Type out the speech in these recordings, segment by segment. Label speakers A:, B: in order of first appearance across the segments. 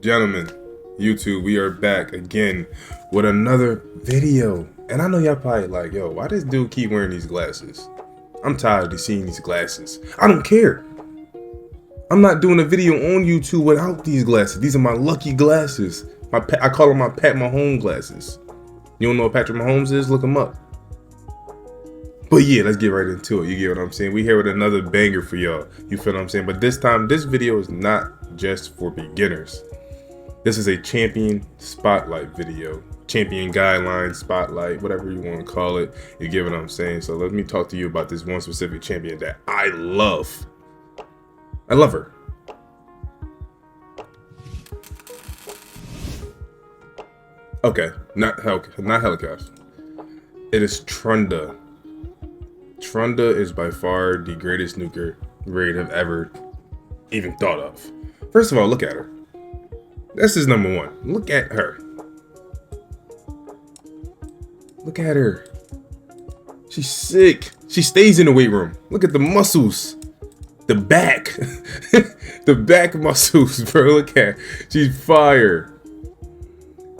A: Gentlemen, YouTube, we are back again with another video. And I know y'all probably like, yo, why does dude keep wearing these glasses? I'm tired of seeing these glasses. I don't care. I'm not doing a video on YouTube without these glasses. These are my lucky glasses. I call them my Pat Mahomes glasses. You don't know what Patrick Mahomes is? Look him up. But yeah, let's get right into it. You get what I'm saying? We here with another banger for y'all. You feel what I'm saying? But this time, this video is not just for beginners. This is a champion spotlight video. Champion guideline, spotlight, whatever you want to call it. You get what I'm saying? So let me talk to you about this one specific champion that I love. I love her. Okay, not Helios. It is Trunda. Trunda is by far the greatest nuker raid I've ever even thought of. First of all, look at her. This is number one. Look at her. Look at her. She's sick. She stays in the weight room. Look at the muscles. The back. The back muscles, bro. Look at her. She's fire.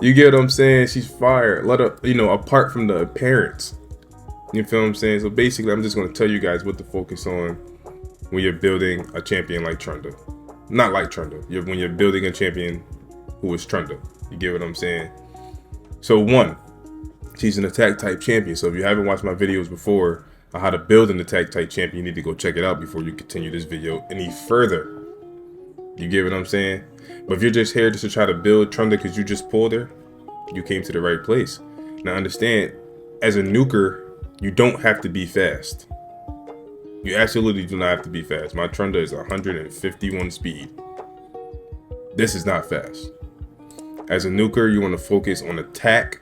A: You get what I'm saying? She's fire. Let her, apart from the appearance. You feel what I'm saying? So basically, I'm just going to tell you guys what to focus on when you're building a champion like Trunda. Not like Trunda. When you're building a champion who is Trunda. You get what I'm saying? So one, she's an attack type champion. So if you haven't watched my videos before on how to build an attack type champion, you need to go check it out before you continue this video any further. You get what I'm saying? But if you're just here just to try to build Trunda because you just pulled her, you came to the right place. Now understand, as a nuker, you don't have to be fast. You absolutely do not have to be fast. My Trunda is 151 speed. This is not fast. As a nuker, you want to focus on attack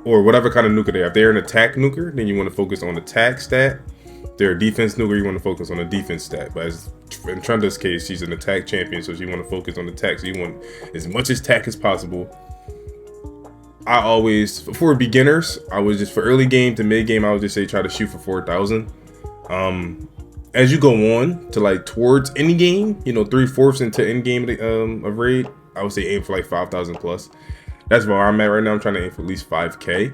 A: or whatever kind of nuker they have. If they're an attack nuker, then you want to focus on attack stat. If they're a defense nuker, you want to focus on a defense stat. But as in Trunda's case, she's an attack champion, so she want to focus on attack. So you want as much attack as possible. I always, for beginners, for early game to mid game, I would just say try to shoot for 4,000. As you go on to like towards end game, 3/4 into end game of raid, I would say aim for like 5,000 plus. That's where I'm at right now. I'm trying to aim for at least 5K,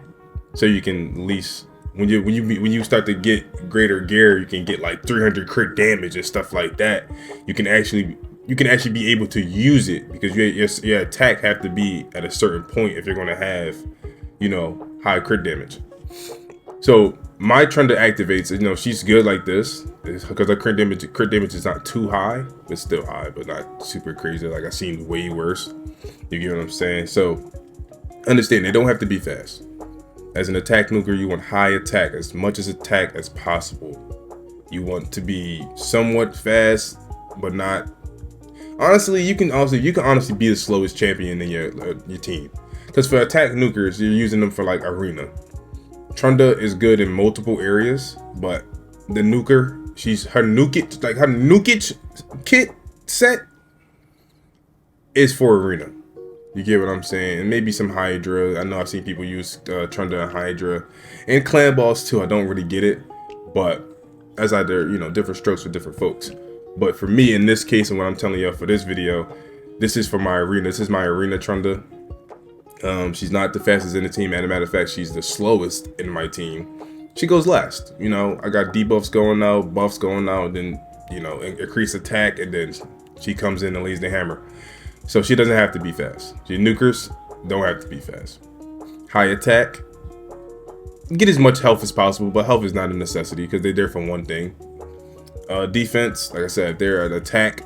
A: so you can at least when you start to get greater gear, you can get like 300 crit damage and stuff like that. You can actually be able to use it because your attack have to be at a certain point if you're going to have, high crit damage. So my Trunda activates, she's good like this because her crit damage is not too high. It's still high, but not super crazy. Like I've seen way worse. You get what I'm saying? So understand, they don't have to be fast. As an attack nuker, you want high attack, as much as attack as possible. You want to be somewhat fast, but not. Honestly, you can honestly be the slowest champion in your team. Because for attack nukers, you're using them for like arena. Trunda is good in multiple areas, but the nuker, her nukage kit set is for arena. You get what I'm saying? And maybe some Hydra. I know I've seen people use Trunda and Hydra and clan balls too. I don't really get it, but as different strokes for different folks. But for me, in this case, and what I'm telling you for this video, this is for my arena. This is my arena Trunda. She's not the fastest in the team. As a matter of fact, she's the slowest in my team. She goes last. I got debuffs going out, buffs going out, then, increase attack, and then she comes in and lays the hammer. So she doesn't have to be fast. She nukers don't have to be fast. High attack. Get as much health as possible, but health is not a necessity because they're there for one thing. Defense, like I said, if they're an attack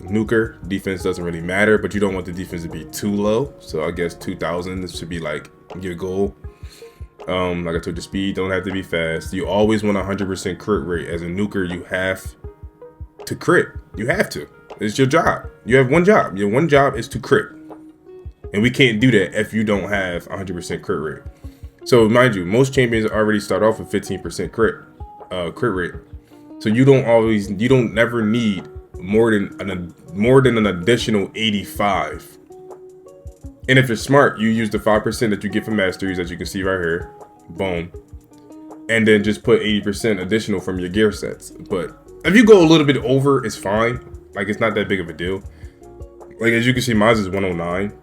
A: nuker, defense doesn't really matter, but you don't want the defense to be too low. So I guess 2,000, this should be like your goal. Like I told you, speed don't have to be fast. You always want 100% crit rate. As a nuker, you have to crit. You have to. It's your job. You have one job. Your one job is to crit. And we can't do that if you don't have 100% crit rate. So mind you, most champions already start off with 15% crit rate. So you don't never need more than an additional 85. And if you're smart, you use the 5% that you get from masteries, as you can see right here. Boom. And then just put 80% additional from your gear sets. But if you go a little bit over, it's fine. Like, it's not that big of a deal. Like, as you can see, mine is 109.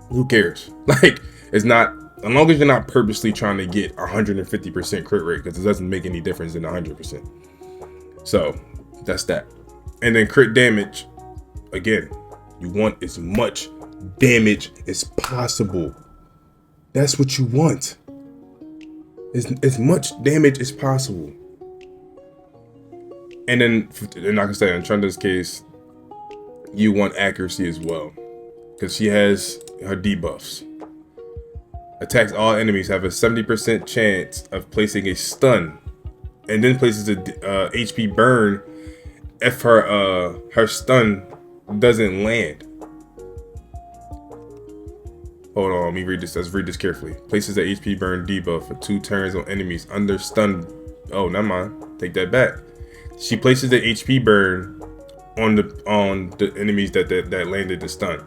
A: Who cares? Like, it's not, as long as you're not purposely trying to get 150% crit rate, because it doesn't make any difference in 100%. So that's that. And then crit damage, again, you want as much damage as possible. That's what you want. As much damage as possible. And then, like I said, in Trunda's case, you want accuracy as well, because she has her debuffs. Attacks all enemies have a 70% chance of placing a stun, and then places a HP burn if her stun doesn't land. Hold on, let me read this. Let's read this carefully. Places a HP burn debuff for 2 turns on enemies under stun. Oh, never mind. Take that back. She places the HP burn on the enemies that landed the stun.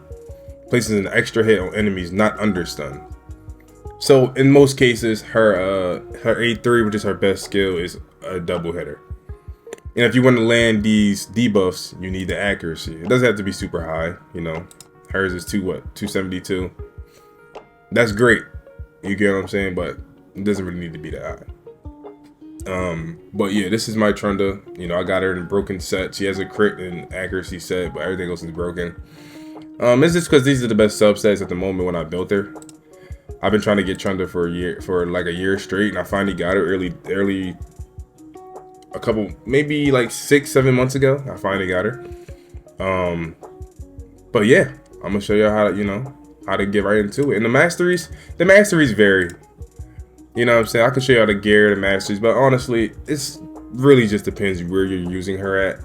A: Places an extra hit on enemies not under stun. So in most cases, her A3, which is her best skill, is a double hitter. And if you want to land these debuffs, you need the accuracy. It doesn't have to be super high, you know. Hers is 272. That's great. You get what I'm saying? But it doesn't really need to be that high. But yeah, this is my Trunda. You know, I got her in a broken set. She has a crit and accuracy set, but everything else is broken. It's just because these are the best subsets at the moment when I built her. I've been trying to get Trunda for like a year straight, and I finally got her early a couple, maybe like 6-7 months ago. I finally got her. But yeah, I'm gonna show y'all how to, you know, how to get right into it. And the masteries vary. You know what I'm saying? I can show you how to gear the masteries, but honestly, it's really just depends where you're using her at.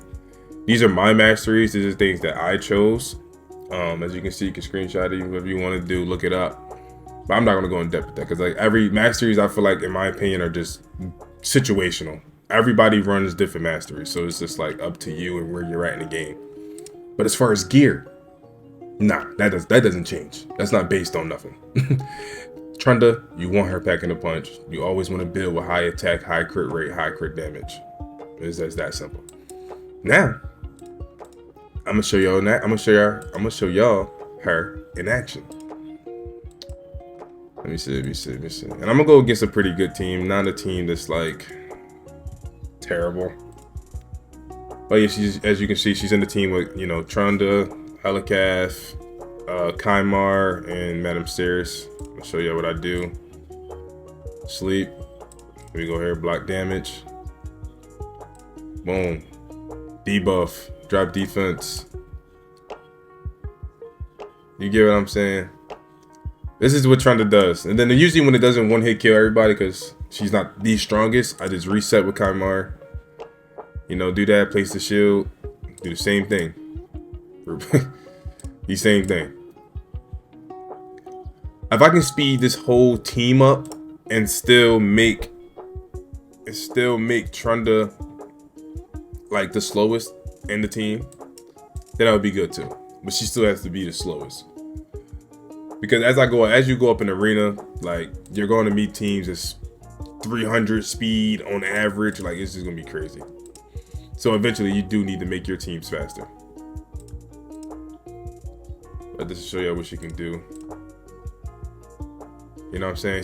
A: These are my masteries. These are things that I chose. As you can see, you can screenshot it, whatever you want to do, look it up. But I'm not going to go in depth with that, because like every masteries, I feel like, in my opinion, are just situational. Everybody runs different masteries, so it's just like up to you and where you're at in the game. But as far as gear, nah, that doesn't change. That's not based on nothing. Trunda, you want her packing a punch. You always want to build with high attack, high crit rate, high crit damage. It's just that simple. Now, I'm gonna show y'all that. I'm gonna show y'all her in action. Let me see. And I'm gonna go against a pretty good team, not a team that's like terrible. But yeah, as you can see, she's in the team with, you know, Trunda, Helikath, Kymar, and Madame Sears. I'll show you what I do. Sleep. Here we go here. Block damage. Boom. Debuff. Drop defense. You get what I'm saying? This is what Trunda does. And then usually when it doesn't one-hit kill everybody, because she's not the strongest, I just reset with Kymar. You know, do that. Place the shield. Do the same thing. The same thing. If I can speed this whole team up and still make Trunda like the slowest in the team, then that would be good too. But she still has to be the slowest, because as you go up in the arena, like, you're going to meet teams that's 300 speed on average. Like, it's just gonna be crazy. So eventually you do need to make your teams faster. But this will show you what she can do. You know what I'm saying?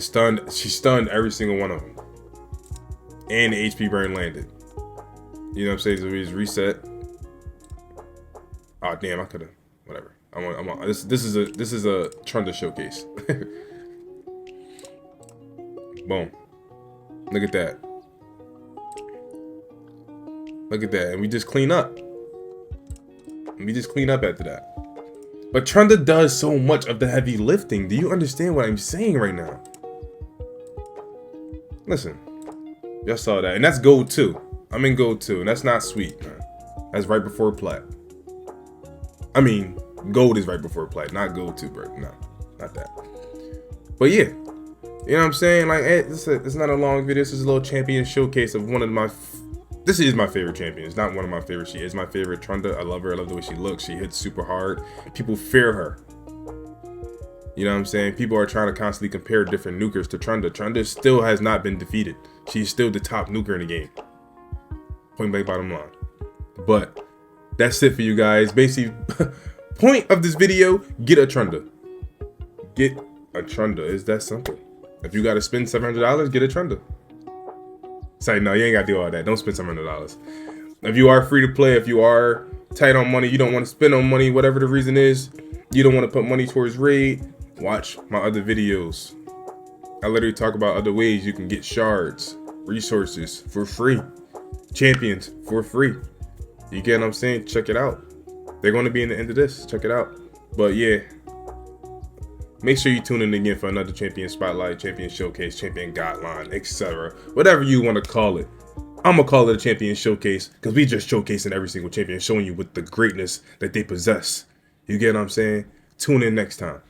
A: She stunned every single one of them. And the HP burn landed. You know what I'm saying? So we just reset. Oh damn, I could've. Whatever. This is a Trunda showcase. Boom. Look at that. Look at that. And we just clean up. After that. But Trunda does so much of the heavy lifting. Do you understand what I'm saying right now? Listen. Y'all saw that. And that's gold 2. I'm in gold 2. And that's not sweet, man. That's right before plat. I mean, gold is right before plat. Not gold 2, bro. No. Not that. But yeah. You know what I'm saying? Like, it's not a long video. This is a little champion showcase of one of my... This is my favorite champion. It's not one of my favorites. She is my favorite Trunda. I love her. I love the way she looks. She hits super hard. People fear her. You know what I'm saying? People are trying to constantly compare different nukers to Trunda. Trunda still has not been defeated. She's still the top nuker in the game. Point blank bottom line. But that's it for you guys. Basically, point of this video, get a Trunda. Get a Trunda. It's that simple. If you gotta spend $700, get a Trunda. Say no, you ain't gotta do all that. Don't spend $700. If you are free to play, if you are tight on money, you don't want to spend on money, whatever the reason is, you don't want to put money towards raid, watch my other videos. I literally talk about other ways you can get shards, resources for free, champions for free. You get what I'm saying? Check it out. They're going to be in the end of this. Check it out. But yeah, make sure you tune in again for another champion spotlight, champion showcase, champion guideline, etc. Whatever you want to call it. I'm going to call it a champion showcase because we just showcasing every single champion, showing you with the greatness that they possess. You get what I'm saying? Tune in next time.